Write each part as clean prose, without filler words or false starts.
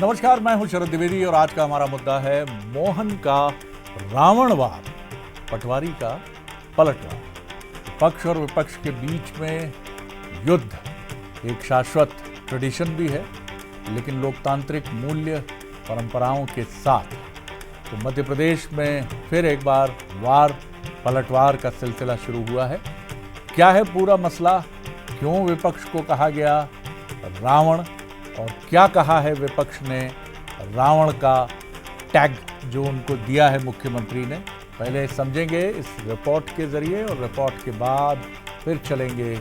नमस्कार, मैं हूं शरद द्विवेदी और आज का हमारा मुद्दा है मोहन का रावणवाद, पटवारी का पलटवार। पक्ष और विपक्ष के बीच में युद्ध एक शाश्वत ट्रेडिशन भी है, लेकिन लोकतांत्रिक मूल्य परंपराओं के साथ तो मध्य प्रदेश में फिर एक बार वार पलटवार का सिलसिला शुरू हुआ है। क्या है पूरा मसला, क्यों विपक्ष को कहा गया रावण और क्या कहा है विपक्ष ने रावण का टैग जो उनको दिया है मुख्यमंत्री ने, पहले समझेंगे इस रिपोर्ट के जरिए और रिपोर्ट के बाद फिर चलेंगे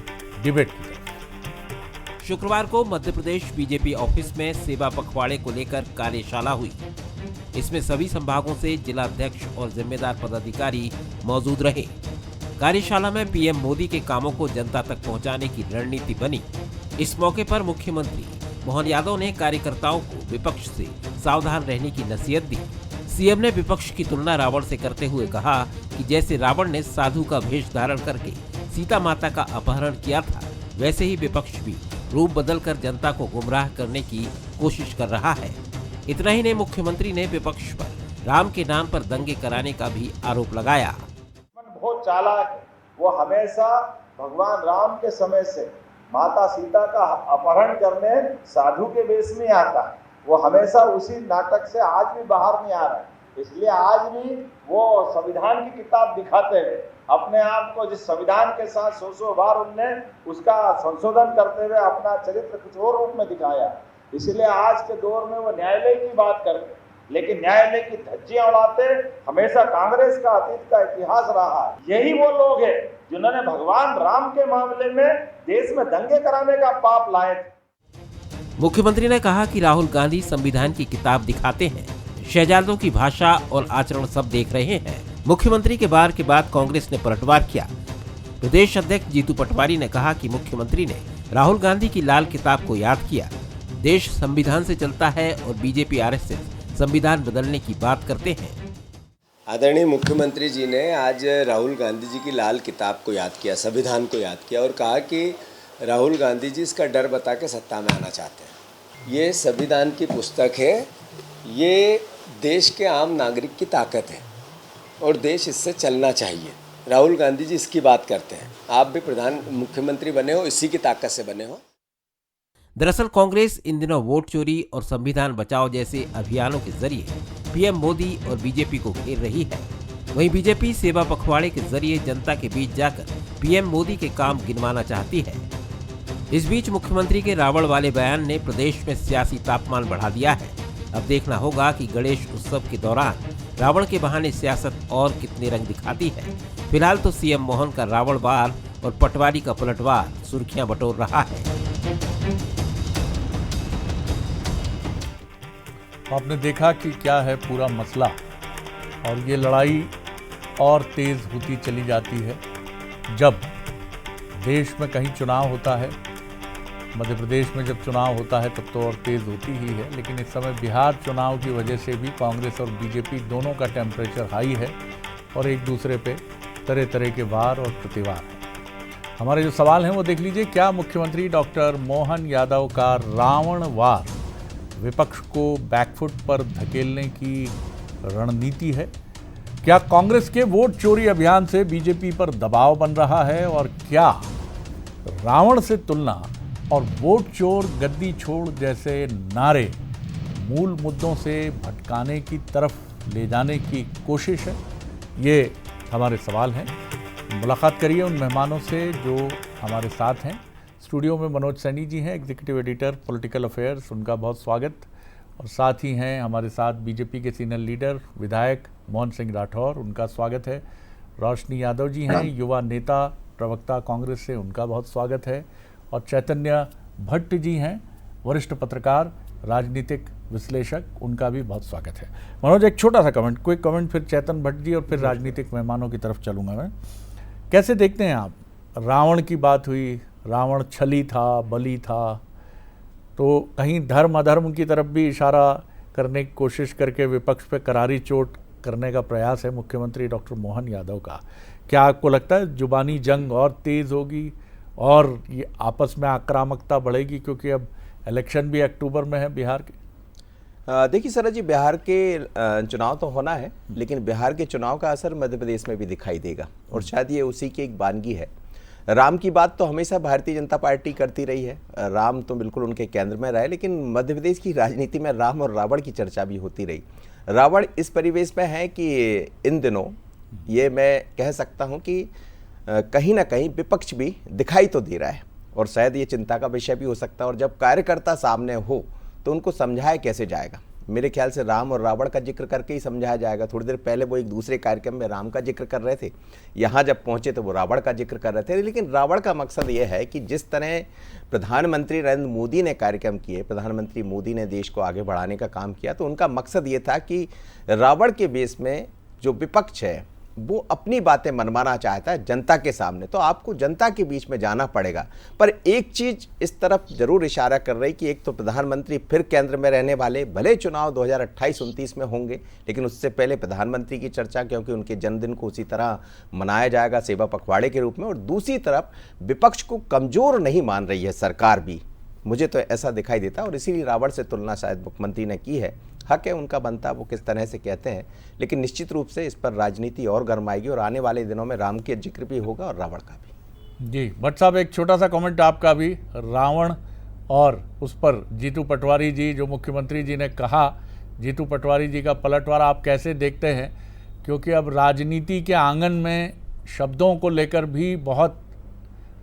डिबेट की तरफ। शुक्रवार को मध्य प्रदेश बीजेपी ऑफिस में सेवा पखवाड़े को लेकर कार्यशाला हुई। इसमें सभी संभागों से जिला अध्यक्ष और जिम्मेदार पदाधिकारी मौजूद रहे। कार्यशाला में पीएम मोदी के कामों को जनता तक पहुंचाने की रणनीति बनी। इस मौके पर मुख्यमंत्री मोहन यादव ने कार्यकर्ताओं को विपक्ष से सावधान रहने की नसीहत दी। सीएम ने विपक्ष की तुलना रावण से करते हुए कहा कि जैसे रावण ने साधु का भेष धारण करके सीता माता का अपहरण किया था, वैसे ही विपक्ष भी रूप बदलकर जनता को गुमराह करने की कोशिश कर रहा है। इतना ही नहीं, मुख्यमंत्री ने विपक्ष पर राम के नाम पर दंगे कराने का भी आरोप लगाया। बहुत चालाक है, वो हमेशा भगवान राम के समय से माता सीता का अपहरण करने साधु के वेश में आता है। वो हमेशा उसी नाटक से आज भी बाहर नहीं आ रहा है। इसलिए आज भी वो संविधान की किताब दिखाते हुए अपने आप को जिस संविधान के साथ सौ बार उनने उसका संशोधन करते हुए अपना चरित्र कुछ और रूप में दिखाया। इसलिए आज के दौर में वो न्यायालय की बात करते, लेकिन न्यायालय की धज्जियां उड़ाते हमेशा कांग्रेस का अतीत का इतिहास रहा है। यही वो लोग हैं जिन्होंने भगवान राम के मामले में देश में दंगे कराने का पाप लाए थे। मुख्यमंत्री ने कहा कि राहुल गांधी संविधान की किताब दिखाते हैं, शहजादों की भाषा और आचरण सब देख रहे हैं। मुख्यमंत्री के बार के बाद कांग्रेस ने पलटवार किया। प्रदेश अध्यक्ष जीतू पटवारी ने कहा कि मुख्यमंत्री ने राहुल गांधी की लाल किताब को याद किया। देश संविधान से चलता है और बीजेपी आरएसएस संविधान बदलने की बात करते हैं। आदरणीय मुख्यमंत्री जी ने आज राहुल गांधी जी की लाल किताब को याद किया, संविधान को याद किया और कहा कि राहुल गांधी जी इसका डर बता के सत्ता में आना चाहते हैं। ये संविधान की पुस्तक है, ये देश के आम नागरिक की ताकत है और देश इससे चलना चाहिए। राहुल गांधी जी इसकी बात करते हैं। आप भी मुख्यमंत्री बने हो, इसी की ताकत से बने हो। दरअसल कांग्रेस इन दिनों वोट चोरी और संविधान बचाओ जैसे अभियानों के जरिए पीएम मोदी और बीजेपी को घेर रही है। वहीं बीजेपी सेवा पखवाड़े के जरिए जनता के बीच जाकर पीएम मोदी के काम गिनवाना चाहती है। इस बीच मुख्यमंत्री के रावण वाले बयान ने प्रदेश में सियासी तापमान बढ़ा दिया है। अब देखना होगा कि गणेश उत्सव के दौरान रावण के बहाने सियासत और कितने रंग दिखाती है। फिलहाल तो सीएम मोहन का रावणवार और पटवारी का पलटवार सुर्खियां बटोर रहा है। आपने देखा कि क्या है पूरा मसला और ये लड़ाई और तेज़ होती चली जाती है जब देश में कहीं चुनाव होता है। मध्य प्रदेश में जब चुनाव होता है तब तो और तेज़ होती ही है, लेकिन इस समय बिहार चुनाव की वजह से भी कांग्रेस और बीजेपी दोनों का टेम्परेचर हाई है और एक दूसरे पे तरह तरह के वार और प्रतिवार है। हमारे जो सवाल हैं वो देख लीजिए। क्या मुख्यमंत्री डॉक्टर मोहन यादव का रावणवार विपक्ष को बैकफुट पर धकेलने की रणनीति है? क्या कांग्रेस के वोट चोरी अभियान से बीजेपी पर दबाव बन रहा है? और क्या रावण से तुलना और वोट चोर गद्दी छोड़ जैसे नारे मूल मुद्दों से भटकाने की तरफ ले जाने की कोशिश है? ये हमारे सवाल हैं। मुलाकात करिए उन मेहमानों से जो हमारे साथ हैं। स्टूडियो में मनोज सैनी जी हैं, एग्जीक्यूटिव एडिटर पॉलिटिकल अफेयर्स, उनका बहुत स्वागत। और साथ ही हैं हमारे साथ बीजेपी के सीनियर लीडर विधायक मोहन सिंह राठौर, उनका स्वागत है। रोशनी यादव जी हैं, युवा नेता प्रवक्ता कांग्रेस से, उनका बहुत स्वागत है। और चैतन्य भट्ट जी हैं, वरिष्ठ पत्रकार, राजनीतिक विश्लेषक, उनका भी बहुत स्वागत है। मनोज, एक छोटा सा कमेंट, क्विक कमेंट, फिर चैतन भट्ट जी और फिर राजनीतिक मेहमानों की तरफ चलूँगा मैं। कैसे देखते हैं आप, रावण की बात हुई, रावण छली था, बली था, तो कहीं धर्म अधर्म की तरफ भी इशारा करने की कोशिश करके विपक्ष पे करारी चोट करने का प्रयास है मुख्यमंत्री डॉक्टर मोहन यादव का। क्या आपको लगता है जुबानी जंग और तेज़ होगी और ये आपस में आक्रामकता बढ़ेगी, क्योंकि अब इलेक्शन भी अक्टूबर में है बिहार के? देखिए सरला जी, बिहार के चुनाव तो होना है, लेकिन बिहार के चुनाव का असर मध्य प्रदेश में भी दिखाई देगा और शायद ये उसी की एक वानगी है। राम की बात तो हमेशा भारतीय जनता पार्टी करती रही है, राम तो बिल्कुल उनके केंद्र में रहे, लेकिन मध्य प्रदेश की राजनीति में राम और रावण की चर्चा भी होती रही। रावण इस परिवेश में है कि इन दिनों ये मैं कह सकता हूँ कि कहीं ना कहीं विपक्ष भी दिखाई तो दे रहा है और शायद ये चिंता का विषय भी हो सकता है। और जब कार्यकर्ता सामने हो तो उनको समझाया कैसे जाएगा? मेरे ख्याल से राम और रावण का जिक्र करके ही समझाया जाएगा। थोड़ी देर पहले वो एक दूसरे कार्यक्रम में राम का जिक्र कर रहे थे, यहाँ जब पहुंचे तो वो रावण का जिक्र कर रहे थे। लेकिन रावण का मकसद ये है कि जिस तरह प्रधानमंत्री नरेंद्र मोदी ने कार्यक्रम किए, प्रधानमंत्री मोदी ने देश को आगे बढ़ाने का काम किया, तो उनका मकसद ये था कि रावण के बेस में जो विपक्ष है वो अपनी बातें मनवाना चाहता है जनता के सामने, तो आपको जनता के बीच में जाना पड़ेगा। पर एक चीज इस तरफ जरूर इशारा कर रही कि एक तो प्रधानमंत्री फिर केंद्र में रहने वाले, भले चुनाव 2028-29 में होंगे, लेकिन उससे पहले प्रधानमंत्री की चर्चा, क्योंकि उनके जन्मदिन को उसी तरह मनाया जाएगा सेवा पखवाड़े के रूप में। और दूसरी तरफ विपक्ष को कमजोर नहीं मान रही है सरकार भी, मुझे तो ऐसा दिखाई देता। और इसीलिए रावण से तुलना शायद मुख्यमंत्री ने की है। हक है उनका, बनता वो किस तरह से कहते हैं, लेकिन निश्चित रूप से इस पर राजनीति और गर्माएगी और आने वाले दिनों में राम के जिक्र भी होगा और रावण का भी। जी भट्ट साहब, एक छोटा सा कमेंट आपका भी, रावण और उस पर जीतू पटवारी जी, जो मुख्यमंत्री जी ने कहा, जीतू पटवारी जी का पलटवार आप कैसे देखते हैं? क्योंकि अब राजनीति के आंगन में शब्दों को लेकर भी बहुत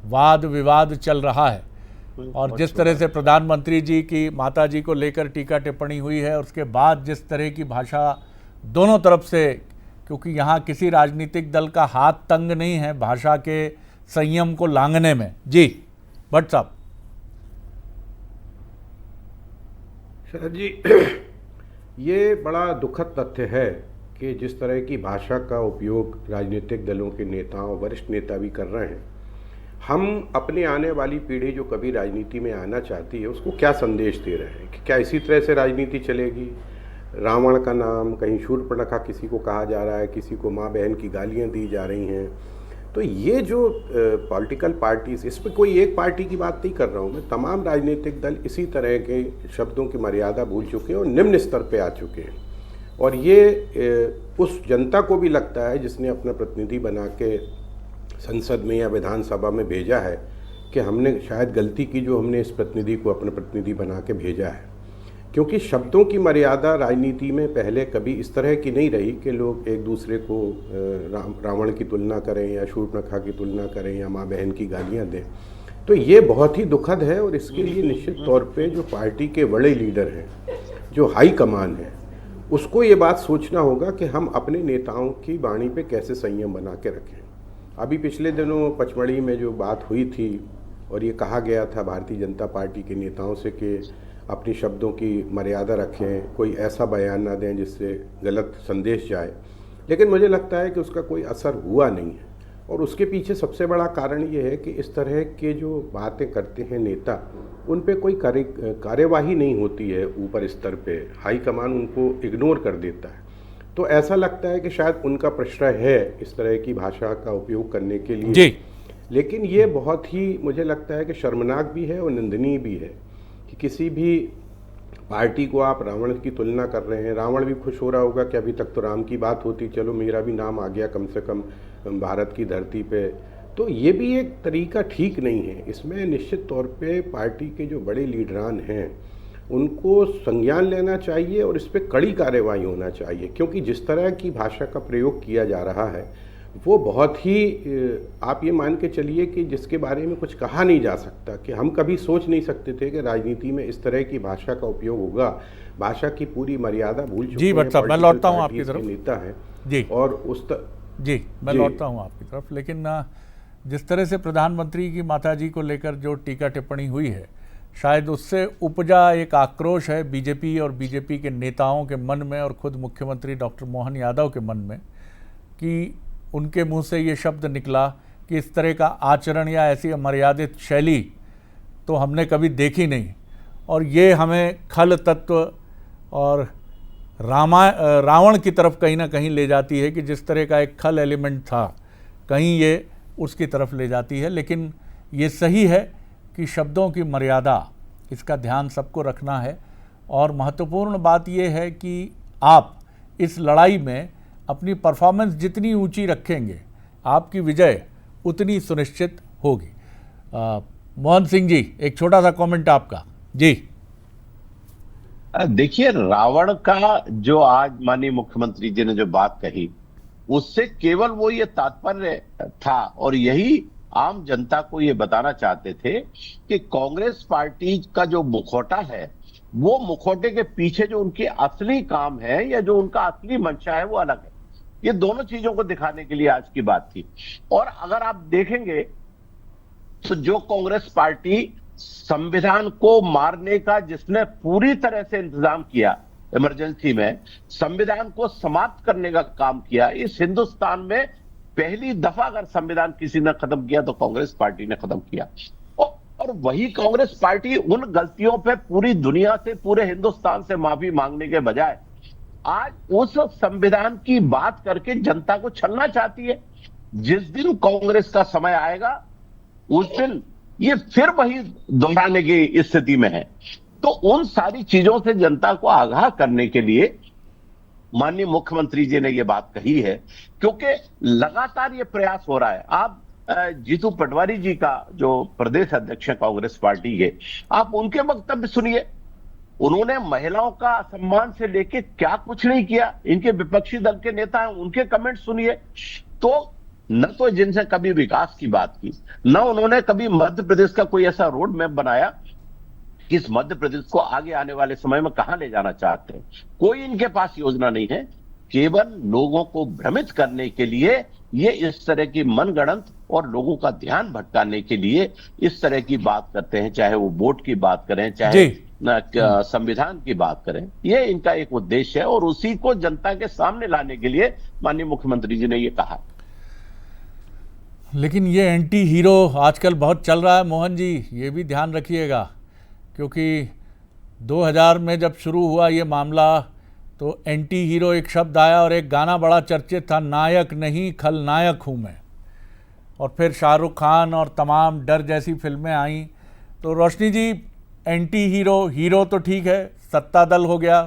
वाद विवाद चल रहा है और जिस तरह से प्रधानमंत्री जी की माता जी को लेकर टीका टिप्पणी हुई है और उसके बाद जिस तरह की भाषा दोनों तरफ से, क्योंकि यहाँ किसी राजनीतिक दल का हाथ तंग नहीं है भाषा के संयम को लांघने में। जी भट्ट साहब। शरद जी, ये बड़ा दुखद तथ्य है कि जिस तरह की भाषा का उपयोग राजनीतिक दलों के नेताओं, वरिष्ठ नेता भी कर रहे हैं, हम अपने आने वाली पीढ़ी जो कभी राजनीति में आना चाहती है उसको क्या संदेश दे रहे हैं कि क्या इसी तरह से राजनीति चलेगी? रावण का नाम, कहीं शूर्पणखा किसी को कहा जा रहा है, किसी को माँ बहन की गालियाँ दी जा रही हैं। तो ये जो पॉलिटिकल पार्टीज, इसमें कोई एक पार्टी की बात नहीं कर रहा हूँ मैं, तमाम राजनीतिक दल इसी तरह के शब्दों की मर्यादा भूल चुके हैं और निम्न स्तर पे आ चुके हैं। और ये उस जनता को भी लगता है जिसने अपना प्रतिनिधि बना के संसद में या विधानसभा में भेजा है कि हमने शायद गलती की जो हमने इस प्रतिनिधि को अपना प्रतिनिधि बना के भेजा है। क्योंकि शब्दों की मर्यादा राजनीति में पहले कभी इस तरह की नहीं रही कि लोग एक दूसरे को रावण की तुलना करें या शूर्पणखा की तुलना करें या माँ बहन की गालियाँ दें। तो ये बहुत ही दुखद है और इसके लिए निश्चित तौर पे जो पार्टी के बड़े लीडर हैं, जो हाई कमान है, उसको ये बात सोचना होगा कि हम अपने नेताओं की वाणी पे कैसे संयम बना के रखें। अभी पिछले दिनों पचमढ़ी में जो बात हुई थी और ये कहा गया था भारतीय जनता पार्टी के नेताओं से कि अपनी शब्दों की मर्यादा रखें, कोई ऐसा बयान ना दें जिससे गलत संदेश जाए, लेकिन मुझे लगता है कि उसका कोई असर हुआ नहीं है। और उसके पीछे सबसे बड़ा कारण ये है कि इस तरह के जो बातें करते हैं नेता, उन पे कोई कार्यवाही नहीं होती है ऊपर स्तर पे, हाईकमान उनको इग्नोर कर देता है। तो ऐसा लगता है कि शायद उनका प्रश्रय है इस तरह की भाषा का उपयोग करने के लिए जी। लेकिन ये बहुत ही मुझे लगता है कि शर्मनाक भी है और निंदनीय भी है कि किसी भी पार्टी को आप रावण की तुलना कर रहे हैं। रावण भी खुश हो रहा होगा कि अभी तक तो राम की बात होती, चलो मेरा भी नाम आ गया कम से कम भारत की धरती पे। तो ये भी एक तरीका ठीक नहीं है। इसमें निश्चित तौर पे पार्टी के जो बड़े लीडरान हैं उनको संज्ञान लेना चाहिए और इस पर कड़ी कार्रवाई होना चाहिए, क्योंकि जिस तरह की भाषा का प्रयोग किया जा रहा है वो बहुत ही, आप ये मान के चलिए कि जिसके बारे में कुछ कहा नहीं जा सकता, कि हम कभी सोच नहीं सकते थे कि राजनीति में इस तरह की भाषा का उपयोग होगा। भाषा की पूरी मर्यादा भूल चुके हैं। जी भट्ट साहब, मैं लौटता हूँ आपकी तरफ। नेता है जी, और जी मैं लौटता हूँ आपकी तरफ। लेकिन जिस तरह से प्रधानमंत्री की माताजी को लेकर जो टीका टिप्पणी हुई है, शायद उससे उपजा एक आक्रोश है बीजेपी और बीजेपी के नेताओं के मन में और खुद मुख्यमंत्री डॉक्टर मोहन यादव के मन में, कि उनके मुंह से ये शब्द निकला कि इस तरह का आचरण या ऐसी अमर्यादित शैली तो हमने कभी देखी नहीं, और ये हमें खल तत्व और रावण की तरफ कहीं ना कहीं ले जाती है कि जिस तरह का एक खल एलिमेंट था, कहीं ये उसकी तरफ ले जाती है। लेकिन ये सही है कि शब्दों की मर्यादा, इसका ध्यान सबको रखना है और महत्वपूर्ण बात यह है कि आप इस लड़ाई में अपनी परफॉर्मेंस जितनी ऊंची रखेंगे, आपकी विजय उतनी सुनिश्चित होगी। मोहन सिंह जी, एक छोटा सा कमेंट आपका। जी देखिए, रावण का जो आज माननीय मुख्यमंत्री जी ने जो बात कही, उससे केवल वो ये तात्पर्य था और यही आम जनता को ये बताना चाहते थे कि कांग्रेस पार्टी का जो मुखौटा है, वो मुखौटे के पीछे जो उनके असली काम है या जो उनका असली मंशा है वो अलग है। ये दोनों चीजों को दिखाने के लिए आज की बात थी। और अगर आप देखेंगे तो जो कांग्रेस पार्टी संविधान को मारने का जिसने पूरी तरह से इंतजाम किया, इमरजेंसी में संविधान को समाप्त करने का काम किया, इस हिंदुस्तान में पहली दफा अगर संविधान किसी ने खत्म किया तो कांग्रेस पार्टी ने खत्म किया। और वही कांग्रेस पार्टी उन गलतियों पे पूरी दुनिया से, पूरे हिंदुस्तान से माफी मांगने के बजाय आज उस संविधान की बात करके जनता को छलना चाहती है। जिस दिन कांग्रेस का समय आएगा उस दिन ये फिर वही दोहराने की स्थिति में है। तो उन सारी चीजों से जनता को आगाह करने के लिए माननीय मुख्यमंत्री जी ने ये बात कही है, क्योंकि लगातार ये प्रयास हो रहा है। आप जीतू पटवारी जी का जो प्रदेश अध्यक्ष है कांग्रेस पार्टी के, आप उनके वक्तव्य सुनिए। उन्होंने महिलाओं का सम्मान से लेके क्या कुछ नहीं किया। इनके विपक्षी दल के नेता हैं, उनके कमेंट सुनिए। तो न तो जिनसे कभी विकास की बात की, न उन्होंने कभी मध्य प्रदेश का कोई ऐसा रोड मैप बनाया कि इस मध्य प्रदेश को आगे आने वाले समय में कहां ले जाना चाहते हैं। कोई इनके पास योजना नहीं है। केवल लोगों को भ्रमित करने के लिए ये इस तरह की मनगढ़ंत और लोगों का ध्यान भटकाने के लिए इस तरह की बात करते हैं, चाहे वो वोट की बात करें, चाहे संविधान की बात करें। ये इनका एक उद्देश्य है और उसी को जनता के सामने लाने के लिए माननीय मुख्यमंत्री जी ने ये कहा। लेकिन ये एंटी हीरो आजकल बहुत चल रहा है मोहन जी, ये भी ध्यान रखिएगा, क्योंकि 2000 में जब शुरू हुआ ये मामला तो एंटी हीरो एक शब्द आया और एक गाना बड़ा चर्चित था, नायक नहीं खलनायक हूँ मैं। और फिर शाहरुख खान और तमाम डर जैसी फिल्में आईं। तो रोशनी जी, एंटी हीरो, हीरो तो ठीक है, सत्ता दल हो गया,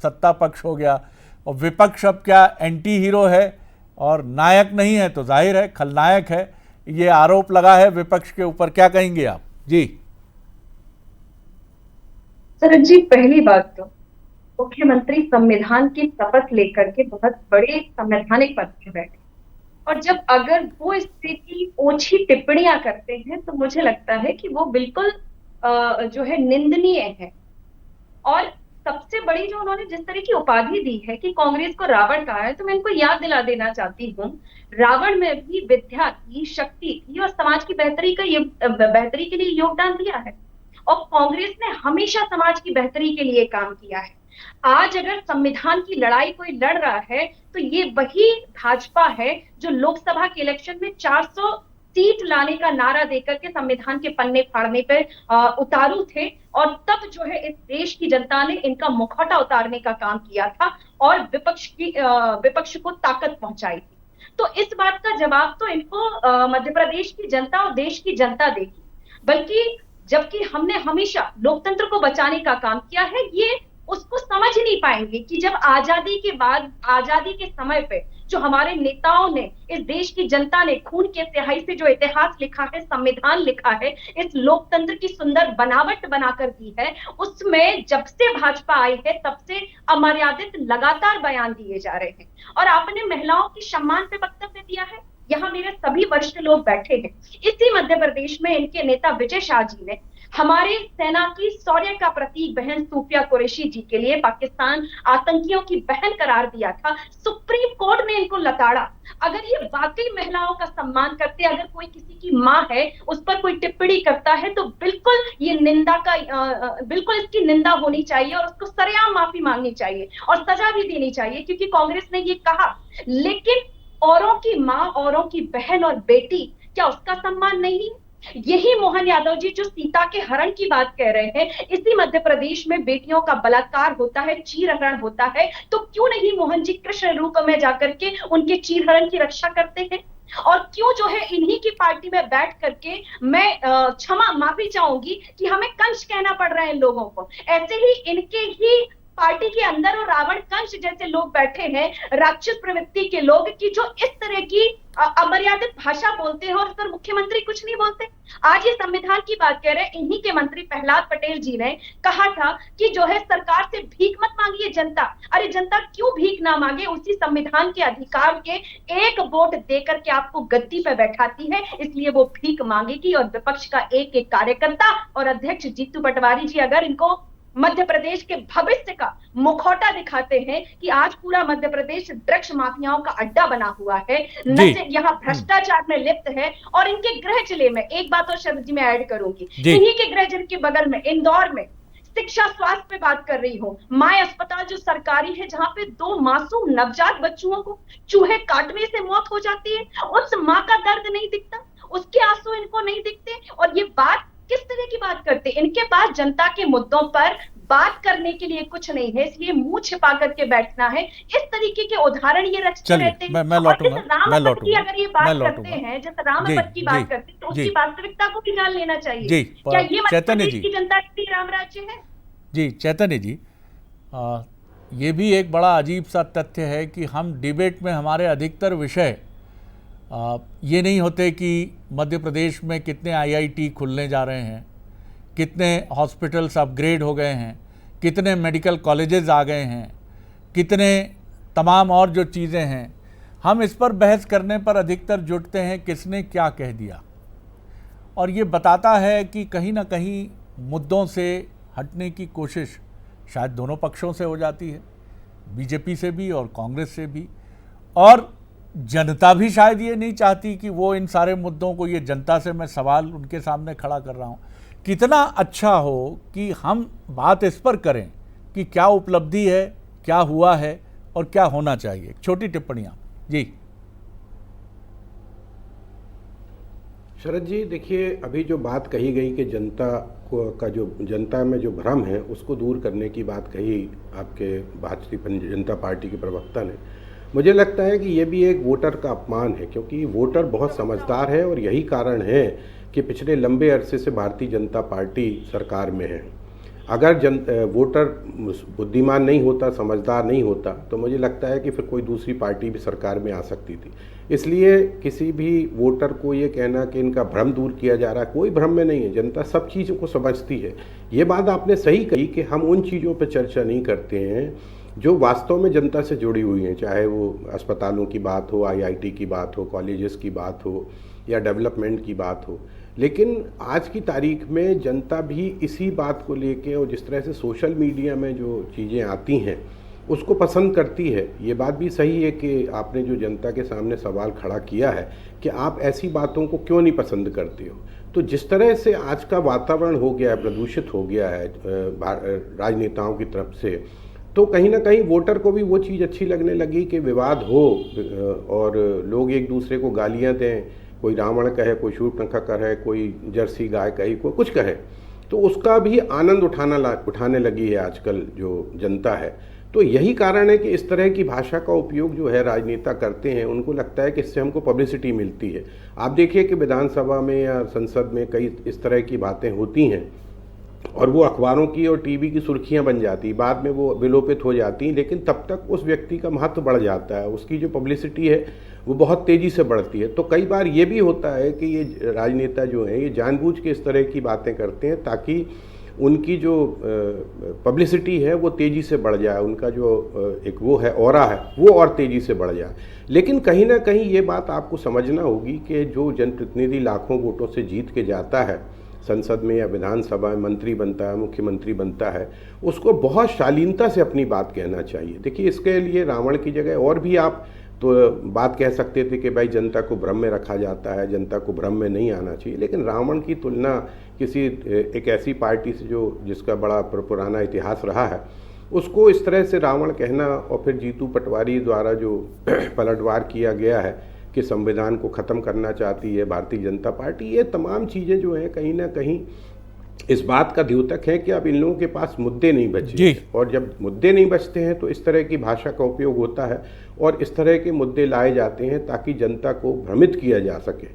सत्ता पक्ष हो गया, और विपक्ष अब क्या एंटी हीरो है और नायक नहीं है तो जाहिर है खलनायक है। ये आरोप लगा है विपक्ष के ऊपर, क्या कहेंगे आप? जी शरद जी, पहली बात तो मुख्यमंत्री संविधान की शपथ लेकर के बहुत बड़े संवैधानिक पद पे बैठे, और जब अगर वो स्थिति ओछी टिप्पणियां करते हैं तो मुझे लगता है कि वो बिल्कुल जो है निंदनीय है। और सबसे बड़ी जो उन्होंने जिस तरह की उपाधि दी है कि कांग्रेस को रावण कहा है, तो मैं इनको याद दिला देना चाहती हूँ, रावण में भी विद्या थी, शक्ति थी और समाज की बेहतरी के लिए योगदान दिया है। और कांग्रेस ने हमेशा समाज की बेहतरी के लिए काम किया है। आज अगर संविधान की लड़ाई कोई लड़ रहा है तो ये वही भाजपा है जो लोकसभा के इलेक्शन में 400 सीट लाने का नारा देकर के संविधान के पन्ने फाड़ने पे उतारू थे, और तब जो है इस देश की जनता ने इनका मुखौटा उतारने का काम किया था और विपक्ष को ताकत पहुंचाई थी। तो इस बात का जवाब तो इनको मध्य प्रदेश की जनता और देश की जनता देगी। बल्कि जबकि हमने हमेशा लोकतंत्र को बचाने का काम किया है, ये उसको समझ नहीं पाएंगे कि जब आजादी के बाद, आजादी के समय पे जो हमारे नेताओं ने, इस देश की जनता ने खून के स्याही से जो इतिहास लिखा है, संविधान लिखा है, इस लोकतंत्र की सुंदर बनावट बनाकर दी है, उसमें जब से भाजपा आई है तब से अमर्यादित लगातार बयान दिए जा रहे हैं। और आपने महिलाओं के सम्मान पे वक्तव्य दिया है, यहाँ मेरे सभी वरिष्ठ लोग बैठे हैं। इसी मध्य प्रदेश में इनके नेता विजय शाह जी ने हमारे सेना की शौर्य का प्रतीक बहन सूफिया कुरैशी जी के लिए पाकिस्तान आतंकियों की बहन करार दिया था। सुप्रीम कोर्ट ने इनको लताड़ा। अगर ये वाकई महिलाओं का सम्मान करते, अगर कोई किसी की माँ है उस पर कोई टिप्पणी करता है तो बिल्कुल ये निंदा का बिल्कुल इसकी निंदा होनी चाहिए और उसको सरेआम माफी मांगनी चाहिए और सजा भी देनी चाहिए, क्योंकि कांग्रेस ने ये कहा। लेकिन औरों की माँ, औरों की बहन और बेटी, क्या उसका सम्मान नहीं? यही मोहन यादव जी जो सीता के हरण की बात कह रहे हैं, इसी मध्य प्रदेश में बेटियों का बलात्कार होता है, चीरहरण होता है, तो क्यों नहीं मोहन जी कृष्ण रूप में जाकर के उनके चीरहरण की रक्षा करते हैं? और क्यों जो है इन्हीं की पार्टी में बैठ करके मैं माफी चाहूंगी कि हमें कंस कहना पड़ रहा है इन लोगों को। ऐसे ही इनके ही पार्टी के अंदर और रावण कंस जैसे लोग बैठे हैं, राक्षस प्रवृत्ति के लोग, कि जो इस तरह की अमर्यादित भाषा बोलते हैं और उस पर मुख्यमंत्री कुछ नहीं बोलते। आज ये संविधान की बात कह रहे हैं, इन्हीं के मंत्री प्रहलाद पटेल जी ने कहा था कि जो है सरकार से भीख मत मांगिए जनता। अरे जनता क्यों भीख ना मांगे, उसी संविधान के अधिकार के एक वोट देकर के आपको गद्दी पे बैठाती है, इसलिए वो भीख मांगेगी। और विपक्ष का एक एक कार्यकर्ता और अध्यक्ष जीतू पटवारी जी अगर इनको मध्य प्रदेश के भविष्य का मुखौटा दिखाते हैं कि आज पूरा मध्य प्रदेश ड्रग्स माफियाओं का अड्डा बना हुआ है, नशे यहाँ भ्रष्टाचार में लिप्त है, और इनके गृह जिले में एक बात और शरद जी मैं ऐड करूंगी, इन्हीं के गृह जिले के बगल में इंदौर में शिक्षा स्वास्थ्य पे बात कर रही हूँ, माय अस्पताल जो सरकारी है, जहाँ पे 2 मासूम नवजात बच्चों को चूहे काटने से मौत हो जाती है, उस माँ का दर्द नहीं दिखता, उसके आंसू इनको नहीं दिखते। और ये बात किस तरह की बात करते, इनके पास जनता के मुद्दों पर बात करने के लिए कुछ नहीं है, इसलिए मुंह छिपा करके बैठना है। इस तरीके के उदाहरण ये रचते रहते हैं। मैं लौटूंगा, अगर ये बात करते हैं, जैसे रामपद की बात करते हैं, तो उसकी वास्तविकता को भी जान लेना चाहिए। क्या ये मध्य प्रदेश की जनता के लिए राम राज्य है? जी चैतन्य जी, ये भी एक बड़ा अजीब सा तथ्य है कि हम डिबेट में हमारे अधिकतर विषय ये नहीं होते कि मध्य प्रदेश में कितने IIT खुलने जा रहे हैं, कितने हॉस्पिटल्स अपग्रेड हो गए हैं, कितने मेडिकल कॉलेजेस आ गए हैं, कितने तमाम और जो चीज़ें हैं, हम इस पर बहस करने पर अधिकतर जुटते हैं किसने क्या कह दिया। और ये बताता है कि कहीं ना कहीं मुद्दों से हटने की कोशिश शायद दोनों पक्षों से हो जाती है, बीजेपी से भी और कांग्रेस से भी, और जनता भी शायद ये नहीं चाहती कि वो इन सारे मुद्दों को, ये जनता से मैं सवाल उनके सामने खड़ा कर रहा हूँ, कितना अच्छा हो कि हम बात इस पर करें कि क्या उपलब्धि है, क्या हुआ है और क्या होना चाहिए। छोटी टिप्पणियाँ जी। शरद जी देखिए, अभी जो बात कही गई कि जनता में जो भ्रम है उसको दूर करने की बात कही आपके भारतीय जनता पार्टी के प्रवक्ता ने, मुझे लगता है कि ये भी एक वोटर का अपमान है, क्योंकि वोटर बहुत समझदार है और यही कारण है कि पिछले लंबे अरसे से भारतीय जनता पार्टी सरकार में है। अगर वोटर बुद्धिमान नहीं होता, समझदार नहीं होता, तो मुझे लगता है कि फिर कोई दूसरी पार्टी भी सरकार में आ सकती थी। इसलिए किसी भी वोटर को ये कहना कि इनका भ्रम दूर किया जा रहा है, कोई भ्रम में नहीं है, जनता सब चीज़ों को समझती है। ये बात आपने सही कही कि हम उन चीज़ों पर चर्चा नहीं करते हैं जो वास्तव में जनता से जुड़ी हुई हैं, चाहे वो अस्पतालों की बात हो, IIT की बात हो, कॉलेजेस की बात हो या डेवलपमेंट की बात हो। लेकिन आज की तारीख में जनता भी इसी बात को लेके, और जिस तरह से सोशल मीडिया में जो चीज़ें आती हैं उसको पसंद करती है। ये बात भी सही है कि आपने जो जनता के सामने सवाल खड़ा किया है कि आप ऐसी बातों को क्यों नहीं पसंद करते हो। तो जिस तरह से आज का वातावरण हो गया है, प्रदूषित हो गया है राजनेताओं की तरफ से, तो कहीं ना कहीं वोटर को भी वो चीज़ अच्छी लगने लगी कि विवाद हो और लोग एक दूसरे को गालियां दें, कोई रावण कहे, कोई शूर्पणखा कहे, कोई जर्सी गाय कहे, कोई कुछ कहे, तो उसका भी आनंद उठाने लगी है आजकल जो जनता है। तो यही कारण है कि इस तरह की भाषा का उपयोग जो है राजनेता करते हैं, उनको लगता है कि इससे हमको पब्लिसिटी मिलती है। आप देखिए कि विधानसभा में या संसद में कई इस तरह की बातें होती हैं और वो अखबारों की और टीवी की सुर्खियां बन जाती, बाद में वो विलोपित हो जाती, लेकिन तब तक उस व्यक्ति का महत्व बढ़ जाता है, उसकी जो पब्लिसिटी है वो बहुत तेज़ी से बढ़ती है। तो कई बार ये भी होता है कि ये राजनेता जो हैं ये जानबूझ के इस तरह की बातें करते हैं ताकि उनकी जो पब्लिसिटी है वो तेज़ी से बढ़ जाए, उनका जो एक वो है ऑरा है वो और तेज़ी से बढ़ जाए। लेकिन कहीं ना कहीं ये बात आपको समझना होगी कि जो जनप्रतिनिधि लाखों वोटों से जीत के जाता है संसद में या विधानसभा में, मंत्री बनता है, मुख्यमंत्री बनता है, उसको बहुत शालीनता से अपनी बात कहना चाहिए। देखिए, इसके लिए रावण की जगह और भी आप तो बात कह सकते थे कि भाई जनता को भ्रम में रखा जाता है, जनता को भ्रम में नहीं आना चाहिए। लेकिन रावण की तुलना किसी एक ऐसी पार्टी से जिसका बड़ा पुराना इतिहास रहा है, उसको इस तरह से रावण कहना और फिर जीतू पटवारी द्वारा जो पलटवार किया गया है कि संविधान को ख़त्म करना चाहती है भारतीय जनता पार्टी, ये तमाम चीज़ें जो हैं कहीं ना कहीं इस बात का द्योतक है कि अब इन लोगों के पास मुद्दे नहीं बचे जी। और जब मुद्दे नहीं बचते हैं तो इस तरह की भाषा का उपयोग होता है और इस तरह के मुद्दे लाए जाते हैं ताकि जनता को भ्रमित किया जा सके।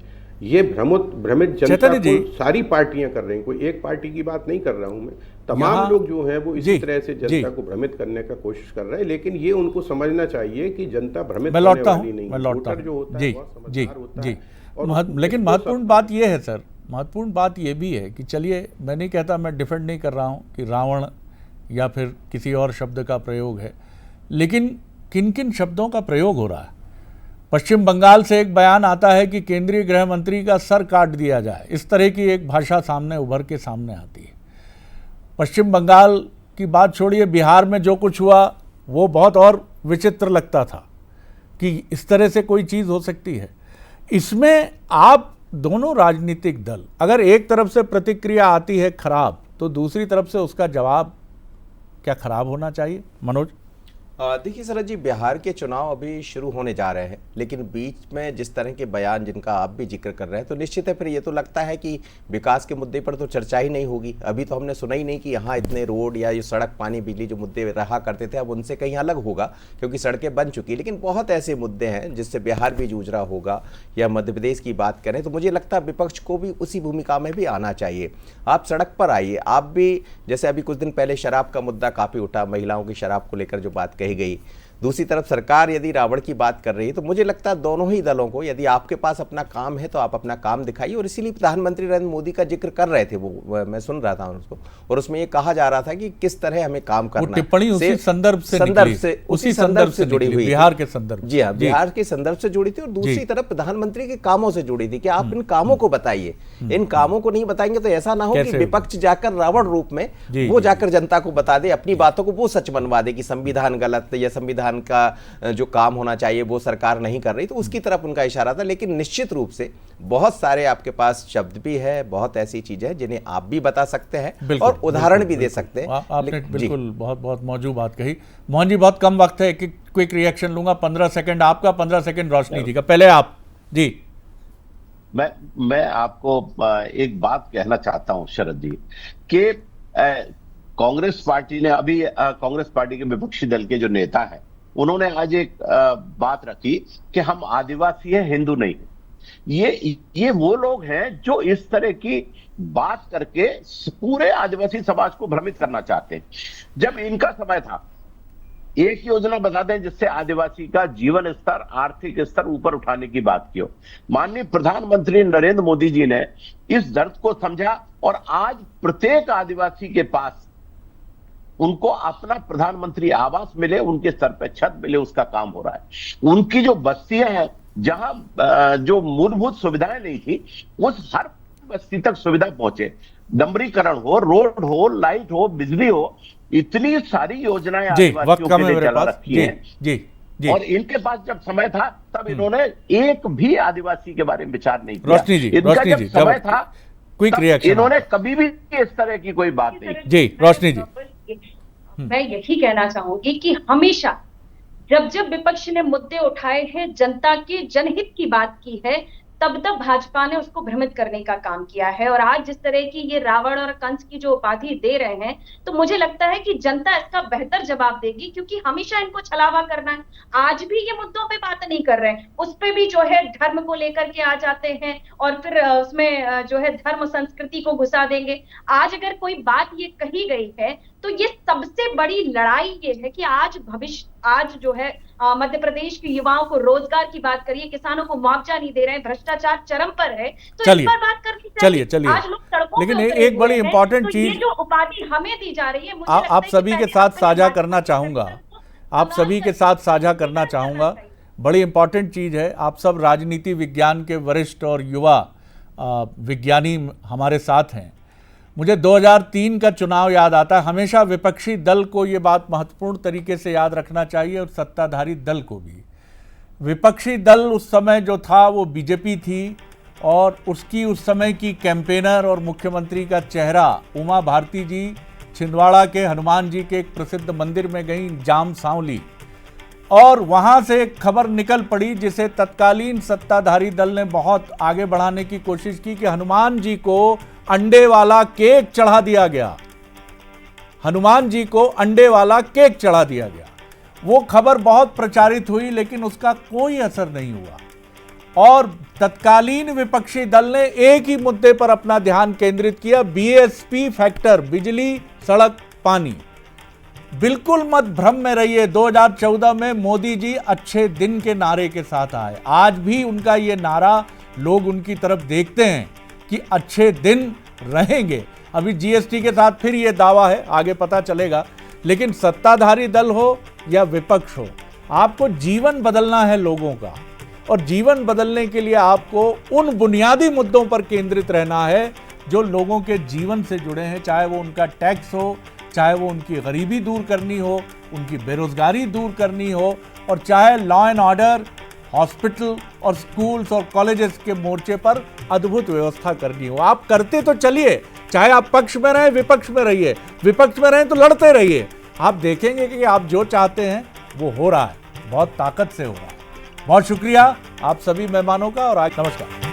ये भ्रमित जनता चैतन्य जी, को सारी पार्टियां कर रही हैं, कोई एक पार्टी की बात नहीं कर रहा हूं मैं, तमाम लोग जो हैं वो इसी तरह से जनता को भ्रमित करने का कोशिश कर रहे हैं। लेकिन ये उनको समझना चाहिए कि जनता भ्रमित होने वाली नहीं है। वोटर जो होता है बहुत समझदार होता है। लेकिन महत्वपूर्ण बात यह है सर, महत्वपूर्ण बात यह भी है कि चलिए, मैं नहीं कहता, मैं डिफेंड नहीं कर रहा हूं कि रावण या फिर किसी और शब्द का प्रयोग है, लेकिन किन किन शब्दों का प्रयोग हो रहा है। पश्चिम बंगाल से एक बयान आता है कि केंद्रीय गृह मंत्री का सर काट दिया जाए, इस तरह की एक भाषा सामने उभर के सामने आती है। पश्चिम बंगाल की बात छोड़िए, बिहार में जो कुछ हुआ वो बहुत और विचित्र लगता था कि इस तरह से कोई चीज़ हो सकती है। इसमें आप दोनों राजनीतिक दल, अगर एक तरफ से प्रतिक्रिया आती है खराब, तो दूसरी तरफ से उसका जवाब क्या खराब होना चाहिए? मनोज। देखिए सरद जी, बिहार के चुनाव अभी शुरू होने जा रहे हैं, लेकिन बीच में जिस तरह के बयान जिनका आप भी जिक्र कर रहे हैं, तो निश्चित है फिर ये तो लगता है कि विकास के मुद्दे पर तो चर्चा ही नहीं होगी। अभी तो हमने सुना ही नहीं कि यहाँ इतने रोड या ये सड़क, पानी, बिजली जो मुद्दे रहा करते थे अब उनसे कहीं अलग होगा, क्योंकि सड़कें बन चुकी। लेकिन बहुत ऐसे मुद्दे हैं जिससे बिहार भी जूझ रहा होगा, या मध्य प्रदेश की बात करें तो मुझे लगता है विपक्ष को भी उसी भूमिका में भी आना चाहिए। आप सड़क पर आइए, आप भी, जैसे अभी कुछ दिन पहले शराब का मुद्दा काफ़ी उठा, महिलाओं की शराब को लेकर जो बात कही गई। दूसरी तरफ सरकार यदि रावण की बात कर रही है, तो मुझे लगता है दोनों ही दलों को, यदि आपके पास अपना काम है तो आप अपना काम दिखाइए। और इसीलिए प्रधानमंत्री नरेंद्र मोदी का जिक्र कर रहे थे, वो मैं सुन रहा था उसको, और उसमें ये कहा जा रहा था कि किस तरह हमें काम करना है। टिप्पणी उसी संदर्भ से जुड़ी हुई, बिहार के संदर्भ। जी हाँ, बिहार के संदर्भ से जुड़ी थी और दूसरी तरफ प्रधानमंत्री के कामों से जुड़ी थी कि आप इन कामों को बताइए। इन कामों को नहीं बताएंगे तो ऐसा ना हो कि विपक्ष जाकर रावण रूप में वो जाकर जनता को बता दे, अपनी बातों को वो सच बनवा दे कि संविधान गलत या संविधान का जो काम होना चाहिए वो सरकार नहीं कर रही, तो उसकी तरफ उनका इशारा था। लेकिन निश्चित रूप से बहुत सारे आपके पास शब्द भी है, बहुत ऐसी चीजें हैं जिन्हें आप भी बता सकते हैं और उदाहरण भी दे सकते हैं। आपने बिल्कुल बहुत बहुत मौजूद बात कही। मोहन जी, बहुत कम वक्त है, क्विक रिएक्शन लूंगा, 15 सेकंड आपका, 15 सेकंड रोशनी जी का। पहले आप जी। मैं आपको एक बात कहना चाहता हूं शरद जी कि कांग्रेस पार्टी ने अभी, कांग्रेस पार्टी के विपक्षी दल के जो नेता हैं उन्होंने आज एक बात रखी कि हम आदिवासी हैं, हिंदू नहीं। ये वो लोग हैं जो इस तरह की बात करके पूरे आदिवासी समाज को भ्रमित करना चाहते हैं। जब इनका समय था, एक योजना बता दें जिससे आदिवासी का जीवन स्तर, आर्थिक स्तर ऊपर उठाने की बात की हो। माननीय प्रधानमंत्री नरेंद्र मोदी जी ने इस दर्द को समझा और आज प्रत्येक आदिवासी के पास उनको अपना प्रधानमंत्री आवास मिले, उनके सर पे छत मिले, उसका काम हो रहा है। उनकी जो बस्तियां हैं जहां जो मूलभूत सुविधाएं नहीं थी, उस हर बस्ती तक सुविधा पहुंचे। डंबरीकरण हो, रोड हो, लाइट हो, बिजली हो, इतनी सारी योजनाएं आदिवासियों के लिए चला रखी है। और इनके पास जब समय था तब इन्होंने एक भी आदिवासी के बारे में विचार नहीं किया। इनका जब समय था क्विक रिएक्शन, इन्होंने कभी भी इस तरह की कोई बात नहीं। जी रोशनी जी। मैं यही कहना चाहूंगी कि हमेशा जब विपक्ष ने मुद्दे उठाए हैं, जनता के जनहित की बात की है, तब भाजपा ने उसको भ्रमित करने का काम किया है। और आज जिस तरह की ये रावण और कंस की जो उपाधि दे रहे हैं, तो मुझे लगता है कि जनता इसका बेहतर जवाब देगी, क्योंकि हमेशा इनको छलावा करना है। आज भी ये मुद्दों पे बात नहीं कर रहे हैं, उस पे भी जो है धर्म को लेकर के आ जाते हैं और फिर उसमें जो है धर्म संस्कृति को घुसा देंगे। आज अगर कोई बात ये कही गई है तो ये सबसे बड़ी लड़ाई ये है कि आज जो है मध्य प्रदेश के युवाओं को रोजगार की बात करिए, किसानों को मुआवजा नहीं दे रहे हैं, भ्रष्टाचार चरम पर है, तो इस पर बात करनी चाहिए। चलिए आज लोग सड़कों लेकिन एक बड़ी इंपॉर्टेंट चीज जो उपाधि हमें दी जा रही है, मुझे आप सभी के साथ साझा करना चाहूंगा, आप सभी के साथ साझा करना चाहूंगा, बड़ी इंपॉर्टेंट चीज है। आप सब राजनीति विज्ञान के वरिष्ठ और युवा विज्ञानी हमारे साथ हैं। मुझे 2003 का चुनाव याद आता है। हमेशा विपक्षी दल को ये बात महत्वपूर्ण तरीके से याद रखना चाहिए और सत्ताधारी दल को भी। विपक्षी दल उस समय जो था वो बीजेपी थी और उसकी उस समय की कैंपेनर और मुख्यमंत्री का चेहरा उमा भारती जी छिंदवाड़ा के हनुमान जी के एक प्रसिद्ध मंदिर में गई, जाम सांवली, और वहाँ से एक खबर निकल पड़ी जिसे तत्कालीन सत्ताधारी दल ने बहुत आगे बढ़ाने की कोशिश की कि हनुमान जी को अंडे वाला केक चढ़ा दिया गया। हनुमान जी को अंडे वाला केक चढ़ा दिया गया। वो खबर बहुत प्रचारित हुई, लेकिन उसका कोई असर नहीं हुआ और तत्कालीन विपक्षी दल ने एक ही मुद्दे पर अपना ध्यान केंद्रित किया, बीएसपी फैक्टर, बिजली, सड़क, पानी। बिल्कुल मत भ्रम में रहिए, 2014 में मोदी जी अच्छे दिन के नारे के साथ आए। आज भी उनका ये नारा, लोग उनकी तरफ देखते हैं कि अच्छे दिन रहेंगे। अभी जीएसटी के साथ फिर ये दावा है, आगे पता चलेगा। लेकिन सत्ताधारी दल हो या विपक्ष हो, आपको जीवन बदलना है लोगों का, और जीवन बदलने के लिए आपको उन बुनियादी मुद्दों पर केंद्रित रहना है जो लोगों के जीवन से जुड़े हैं, चाहे वो उनका टैक्स हो, चाहे वो उनकी गरीबी दूर करनी हो, उनकी बेरोजगारी दूर करनी हो, और चाहे लॉ एंड ऑर्डर, हॉस्पिटल और स्कूल्स और कॉलेजेस के मोर्चे पर अद्भुत व्यवस्था करनी हो। आप करते तो चलिए, चाहे आप पक्ष में रहें, विपक्ष में रहिए। विपक्ष में रहें तो लड़ते रहिए। आप देखेंगे कि आप जो चाहते हैं वो हो रहा है, बहुत ताकत से हो रहा है। बहुत शुक्रिया आप सभी मेहमानों का, और आज नमस्कार।